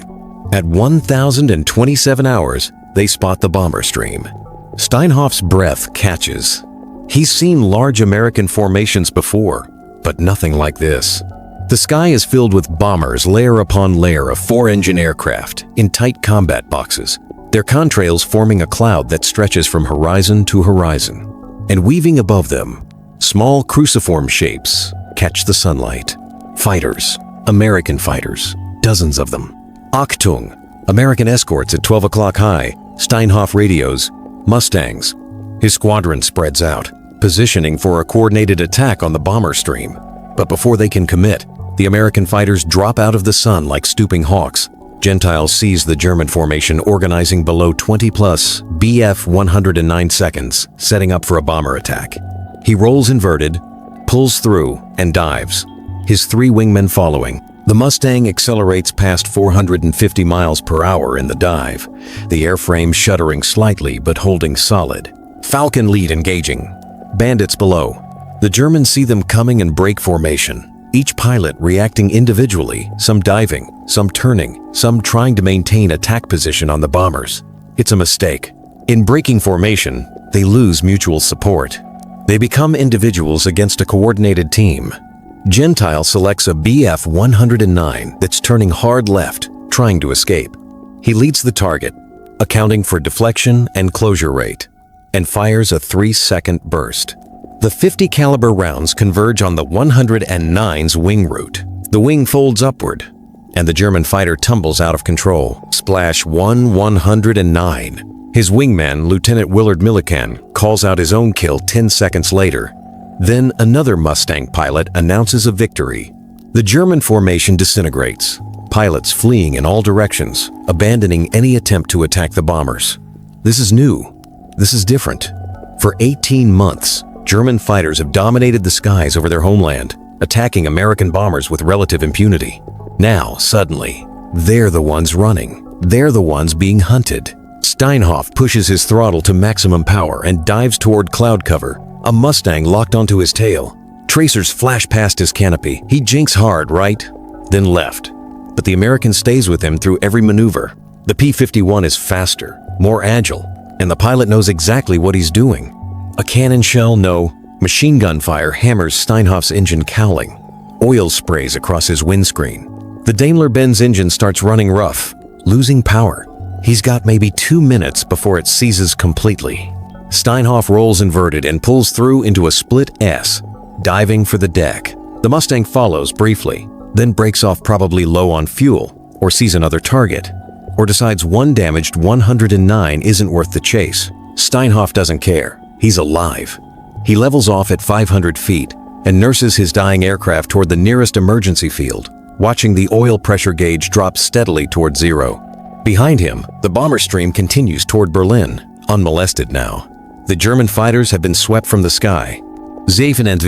At 1027 hours, they spot the bomber stream. Steinhoff's breath catches. He's seen large American formations before, but nothing like this. The sky is filled with bombers, layer upon layer of 4-engine aircraft in tight combat boxes, their contrails forming a cloud that stretches from horizon to horizon. And weaving above them, small cruciform shapes catch the sunlight. Fighters, American fighters, dozens of them. Achtung, American escorts at 12 o'clock high, Steinhoff radios, Mustangs. His squadron spreads out, positioning for a coordinated attack on the bomber stream. But before they can commit, the American fighters drop out of the sun like stooping hawks. Gentile sees the German formation organizing below 20-plus Bf 109 seconds, setting up for a bomber attack. He rolls inverted, pulls through, and dives, his 3 wingmen following. The Mustang accelerates past 450 miles per hour in the dive, the airframe shuddering slightly but holding solid. Falcon lead engaging. Bandits below. The Germans see them coming and break formation, each pilot reacting individually, some diving, some turning, some trying to maintain attack position on the bombers. It's a mistake. In breaking formation, they lose mutual support. They become individuals against a coordinated team. Gentile selects a Bf 109 that's turning hard left, trying to escape. He leads the target, accounting for deflection and closure rate, and fires a 3-second burst. The 50 caliber rounds converge on the 109's wing root. The wing folds upward, and the German fighter tumbles out of control. Splash 109. His wingman, Lieutenant Willard Millikan, calls out his own kill 10 seconds later. Then another Mustang pilot announces a victory. The German formation disintegrates, pilots fleeing in all directions, abandoning any attempt to attack the bombers. This is new. This is different. For 18 months, German fighters have dominated the skies over their homeland, attacking American bombers with relative impunity. Now, suddenly, they're the ones running. They're the ones being hunted. Steinhoff pushes his throttle to maximum power and dives toward cloud cover, a Mustang locked onto his tail. Tracers flash past his canopy. He jinks hard right, then left. But the American stays with him through every maneuver. The P-51 is faster, more agile, and the pilot knows exactly what he's doing. A cannon shell, no. Machine gun fire hammers Steinhoff's engine cowling. Oil sprays across his windscreen. The Daimler-Benz engine starts running rough, losing power. He's got maybe 2 minutes before it seizes completely. Steinhoff rolls inverted and pulls through into a split S, diving for the deck. The Mustang follows briefly, then breaks off probably low on fuel, or sees another target, or decides one damaged 109 isn't worth the chase. Steinhoff doesn't care. He's alive. He levels off at 500 feet and nurses his dying aircraft toward the nearest emergency field, watching the oil pressure gauge drop steadily toward zero. Behind him, the bomber stream continues toward Berlin, unmolested now. The German fighters have been swept from the sky. 27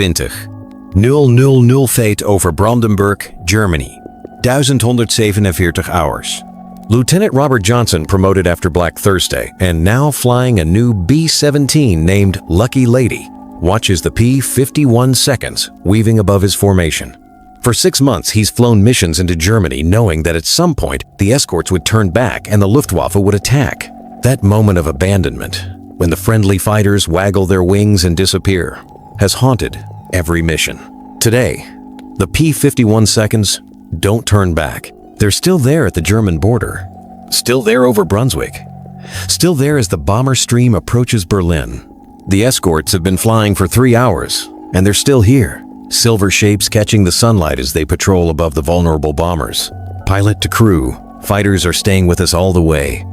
000 fate over Brandenburg, Germany. 1147 hours. Lieutenant Robert Johnson, promoted after Black Thursday and now flying a new B-17 named Lucky Lady, watches the P-51 seconds weaving above his formation. For 6 months, he's flown missions into Germany knowing that at some point the escorts would turn back and the Luftwaffe would attack. That moment of abandonment, when the friendly fighters waggle their wings and disappear, has haunted every mission. Today, the P-51 seconds don't turn back. They're still there at the German border, still there over Brunswick, still there as the bomber stream approaches Berlin. The escorts have been flying for 3 hours, and they're still here, silver shapes catching the sunlight as they patrol above the vulnerable bombers. Pilot to crew, fighters are staying with us all the way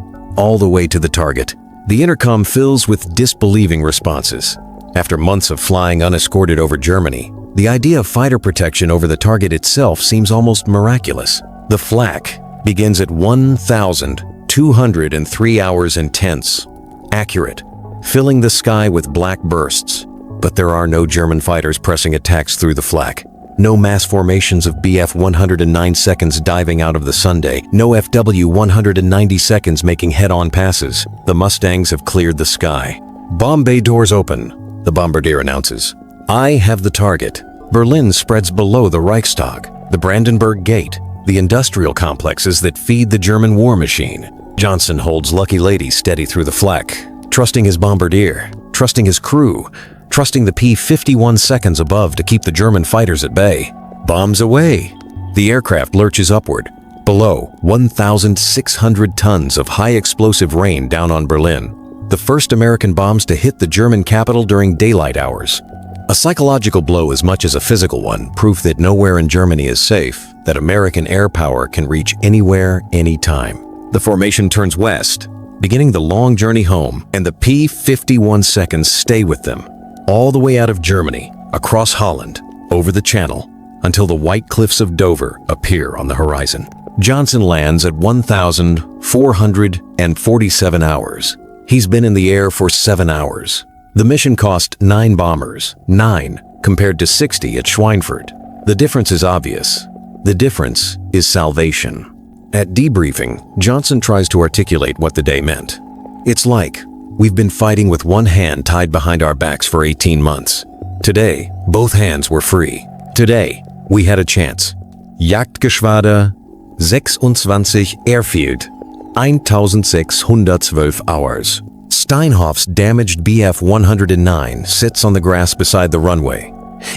to the target. The intercom fills with disbelieving responses. After months of flying unescorted over Germany, the idea of fighter protection over the target itself seems almost miraculous. The flak begins at 1,203 hours intense, accurate, filling the sky with black bursts. But there are no German fighters pressing attacks through the flak. No mass formations of Bf 109 seconds diving out of the Sunday. No FW 190 seconds making head-on passes. The Mustangs have cleared the sky. Bomb bay doors open, the bombardier announces. I have the target. Berlin spreads below the Reichstag, the Brandenburg Gate, the industrial complexes that feed the German war machine. Johnson holds Lucky Lady steady through the flak, trusting his bombardier, trusting his crew, trusting the P-51 seconds above to keep the German fighters at bay. Bombs away! The aircraft lurches upward. Below, 1,600 tons of high-explosive rain down on Berlin. The first American bombs to hit the German capital during daylight hours. A psychological blow as much as a physical one, proof that nowhere in Germany is safe, that American air power can reach anywhere, anytime. The formation turns west, beginning the long journey home, and the P-51 seconds stay with them, all the way out of Germany, across Holland, over the Channel, until the white cliffs of Dover appear on the horizon. Johnson lands at 1,447 hours. He's been in the air for 7 hours. The mission cost 9 bombers, 9 compared to 60 at Schweinfurt. The difference is obvious. The difference is salvation. At debriefing, Johnson tries to articulate what the day meant. It's like, we've been fighting with one hand tied behind our backs for 18 months. Today, both hands were free. Today, we had a chance. Jagdgeschwader 26 Airfield, 1,612 hours. Steinhoff's damaged Bf-109 sits on the grass beside the runway.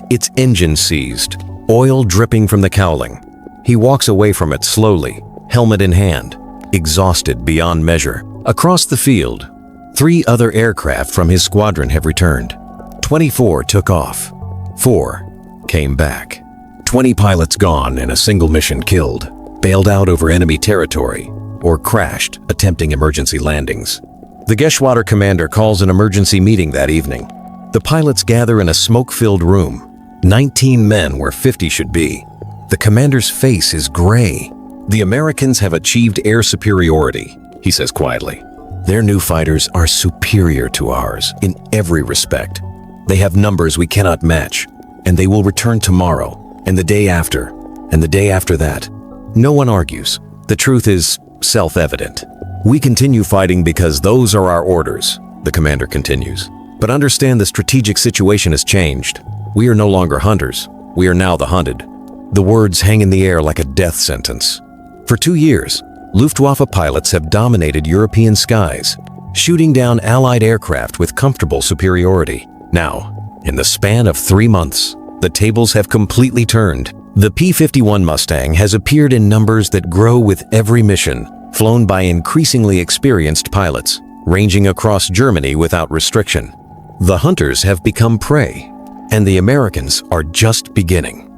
Its engine seized, oil dripping from the cowling. He walks away from it slowly, helmet in hand, exhausted beyond measure. Across the field, 3 other aircraft from his squadron have returned. 24 took off. 4 came back. 20 pilots gone and a single mission killed, bailed out over enemy territory, or crashed attempting emergency landings. The Geschwader commander calls an emergency meeting that evening. The pilots gather in a smoke-filled room. 19 men where 50 should be. The commander's face is gray. The Americans have achieved air superiority, he says quietly. Their new fighters are superior to ours in every respect. They have numbers we cannot match, and they will return tomorrow, and the day after, and the day after that. No one argues. The truth is self-evident. We continue fighting because those are our orders, the commander continues. But understand the strategic situation has changed. We are no longer hunters. We are now the hunted. The words hang in the air like a death sentence. For 2 years, Luftwaffe pilots have dominated European skies, shooting down Allied aircraft with comfortable superiority. Now, in the span of 3 months, the tables have completely turned. The P-51 Mustang has appeared in numbers that grow with every mission, flown by increasingly experienced pilots, ranging across Germany without restriction. The hunters have become prey, and the Americans are just beginning.